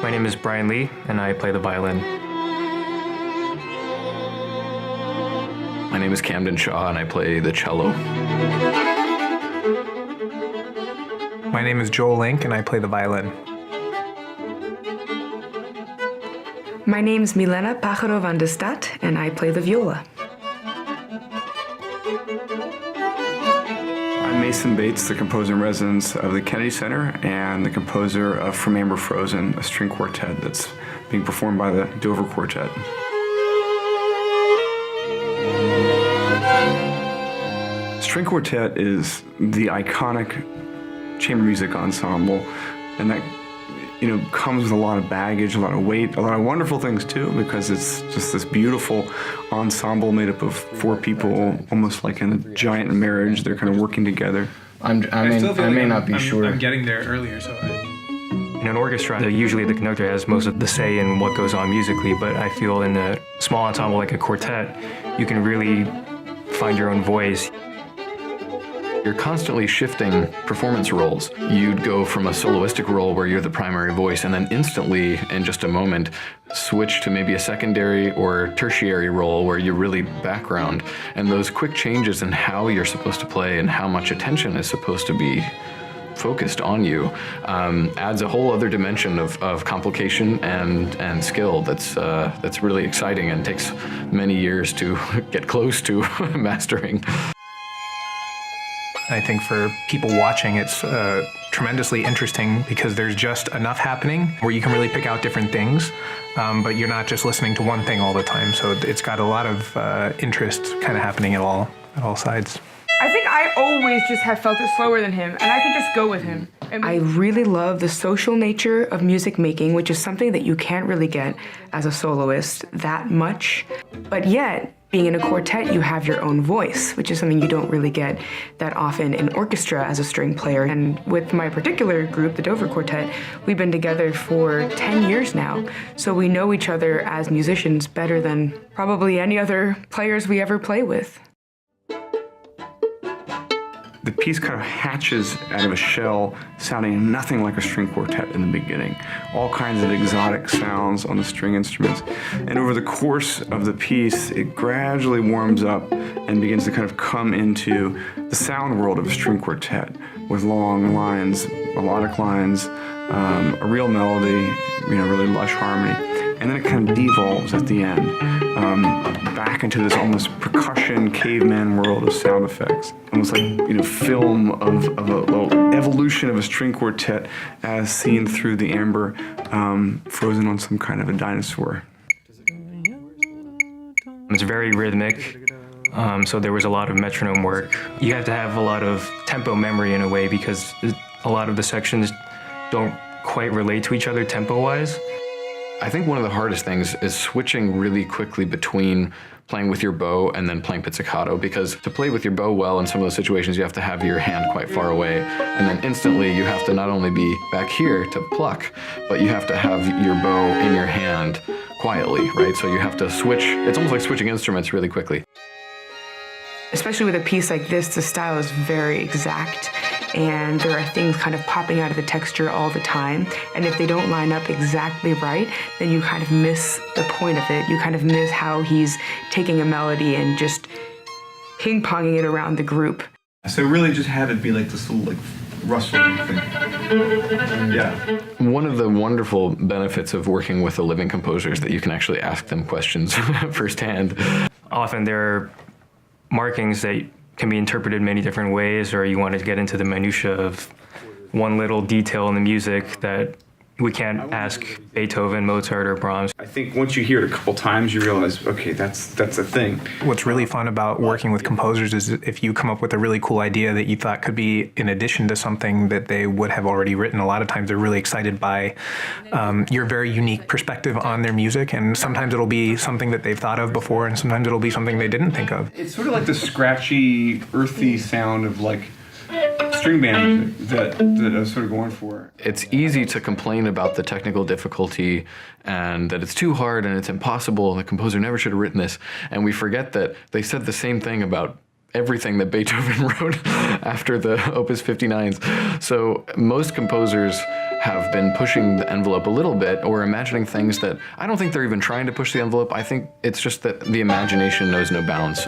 My name is Brian Lee, and I play the violin. My name is Camden Shaw, and I play the cello. My name is Joel Link, and I play the violin. My name's Milena Pájaro van de Stad, and I play the viola. I'm Mason Bates, the composer in residence of the Kennedy Center and the composer of From Amber Frozen, a string quartet that's being performed by the Dover Quartet. String quartet is the iconic chamber music ensemble, and that comes with a lot of baggage, a lot of weight, a lot of wonderful things too, because it's just this beautiful ensemble made up of four people, almost like in a giant marriage. They're kind of working together. I may not be sure. I'm getting there earlier, so. In an orchestra, usually the conductor has most of the say in what goes on musically, but I feel in a small ensemble like a quartet, you can really find your own voice. You're constantly shifting performance roles. You'd go from a soloistic role where you're the primary voice and then instantly, in just a moment, switch to maybe a secondary or tertiary role where you're really background. And those quick changes in how you're supposed to play and how much attention is supposed to be focused on you adds a whole other dimension of complication and skill that's really exciting and takes many years to get close to mastering. I think for people watching, it's tremendously interesting because there's just enough happening where you can really pick out different things, but you're not just listening to one thing all the time. So it's got a lot of interest kind of happening at all sides. I think I always just have felt it slower than him, and I can just go with him. I really love the social nature of music making, which is something that you can't really get as a soloist that much, but yet, being in a quartet, you have your own voice, which is something you don't really get that often in orchestra as a string player. And with my particular group, the Dover Quartet, we've been together for 10 years now. So we know each other as musicians better than probably any other players we ever play with. The piece kind of hatches out of a shell, sounding nothing like a string quartet in the beginning. All kinds of exotic sounds on the string instruments. And over the course of the piece, it gradually warms up and begins to kind of come into the sound world of a string quartet with long lines, melodic lines, a real melody, really lush harmony. And then it kind of devolves at the end, back into this almost percussion caveman world of sound effects. Almost like, film of a little evolution of a string quartet as seen through the amber frozen on some kind of a dinosaur. It's very rhythmic, so there was a lot of metronome work. You have to have a lot of tempo memory in a way because a lot of the sections don't quite relate to each other tempo-wise. I think one of the hardest things is switching really quickly between playing with your bow and then playing pizzicato, because to play with your bow well in some of those situations, you have to have your hand quite far away, and then instantly you have to not only be back here to pluck, but you have to have your bow in your hand quietly, right? So you have to switch. It's almost like switching instruments really quickly. Especially with a piece like this, the style is very exact, and there are things kind of popping out of the texture all the time. And if they don't line up exactly right, then you kind of miss the point of it. You kind of miss how he's taking a melody and just ping-ponging it around the group. So it really just had to be like this little rustling thing. Yeah. One of the wonderful benefits of working with a living composer is that you can actually ask them questions firsthand. Often there are markings that can be interpreted many different ways, or you want to get into the minutia of one little detail in the music that we can't ask Beethoven, Mozart, or Brahms. I think once you hear it a couple times, you realize, okay, that's a thing. What's really fun about working with composers is if you come up with a really cool idea that you thought could be in addition to something that they would have already written, a lot of times they're really excited by your very unique perspective on their music, and sometimes it'll be something that they've thought of before, and sometimes it'll be something they didn't think of. It's sort of like the scratchy, earthy sound of string band that I was sort of going for. It's easy to complain about the technical difficulty and that it's too hard and it's impossible and the composer never should have written this. And we forget that they said the same thing about everything that Beethoven wrote after the Opus 59s. So most composers have been pushing the envelope a little bit or imagining things that I don't think they're even trying to push the envelope. I think it's just that the imagination knows no bounds.